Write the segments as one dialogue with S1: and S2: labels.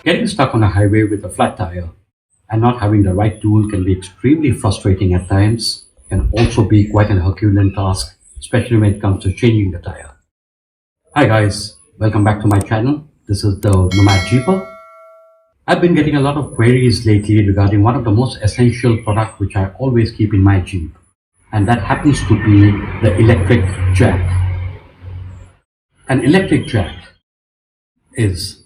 S1: Getting stuck on a highway with a flat tire and not having the right tool can be extremely frustrating at times, can also be quite an Herculean task, especially when it comes to changing the tire. Hi guys, welcome back to my channel. This is the Nomad Jeeper. I've been getting a lot of queries lately regarding one of the most essential products which I always keep in my Jeep, and that happens to be the electric jack. An electric jack is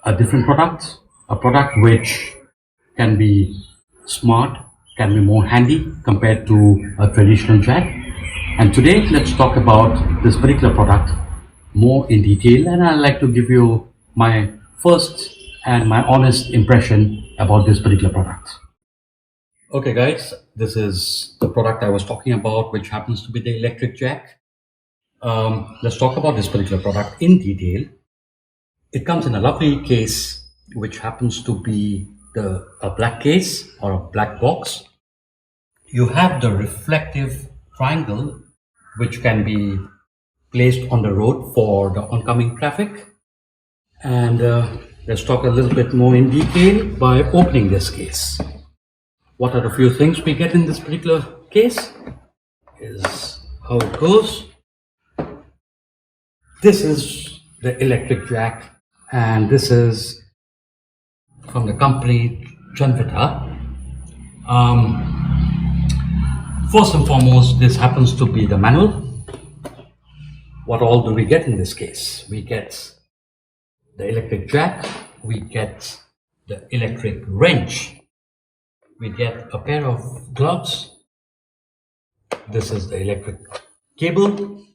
S1: a different product, a product which can be smart, can be more handy compared to a traditional jack. And today let's talk about this particular product more in detail, and I'd like to give you my first and my honest impression about this particular product. Okay guys, this is the product I was talking about, which happens to be the electric jack. Let's talk about this particular product in detail. It comes in a lovely case, which happens to be a black case or a black box. You have the reflective triangle, which can be placed on the road for the oncoming traffic. And let's talk a little bit more in detail by opening this case. What are the few things we get in this particular case? Is how it goes. This is the electric jack, and this is from the company Janvitha. First and foremost, this happens to be the manual. What all do we get in this case? We get the electric jack, we get the electric wrench, we get a pair of gloves, this is the electric cable,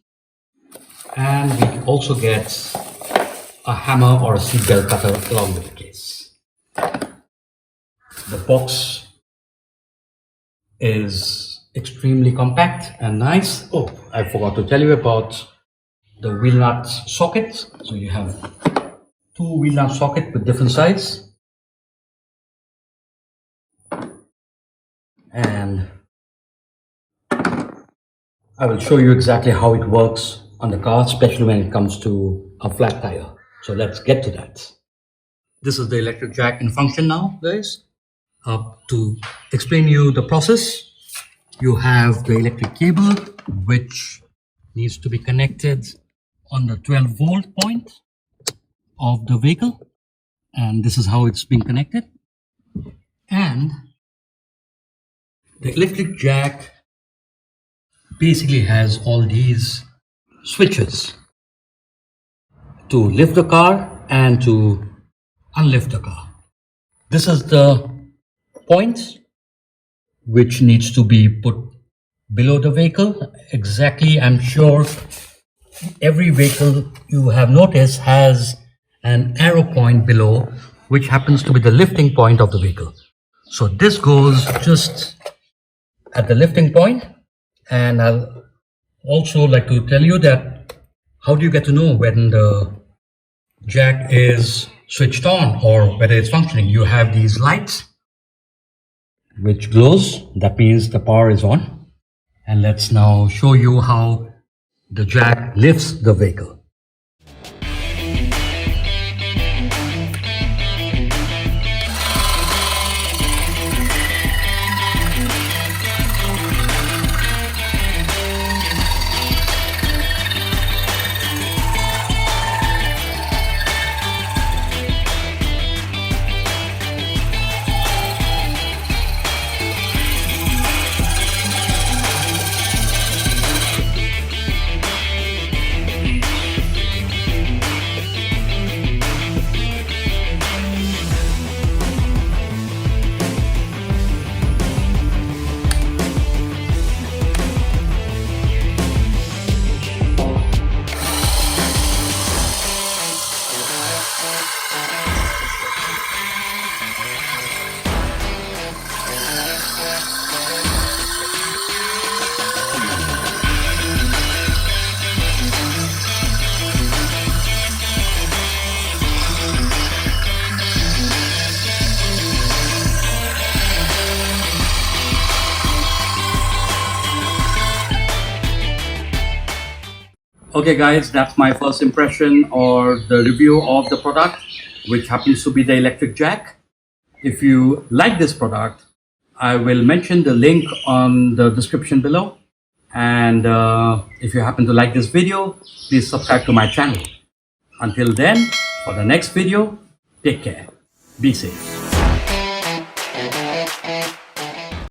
S1: and we also get a hammer or a seatbelt cutter along with the case. The box is extremely compact and nice. Oh, I forgot to tell you about the wheel nut socket. So you have two wheel nut sockets with different size. And I will show you exactly how it works on the car, especially when it comes to a flat tire. So let's get to that. This is the electric jack in function now, guys. To explain you the process, you have the electric cable, which needs to be connected on the 12-volt point of the vehicle. And this is how it's been connected. And the electric jack basically has all these switches to lift the car and to unlift the car. This is the point which needs to be put below the vehicle. Exactly, I'm sure every vehicle you have noticed has an arrow point below, which happens to be the lifting point of the vehicle. So this goes just at the lifting point. And I'll also like to tell you that how do you get to know when the jack is switched on or whether it's functioning? You have these lights which glows, that means the power is on. And let's now show you how the jack lifts the vehicle. Okay guys, that's my first impression or the review of the product. which happens to be the electric jack. If you like this product, I will mention the link on the description below. And if you happen to like this video, please subscribe to my channel. Until then, for the next video, take care. Be safe.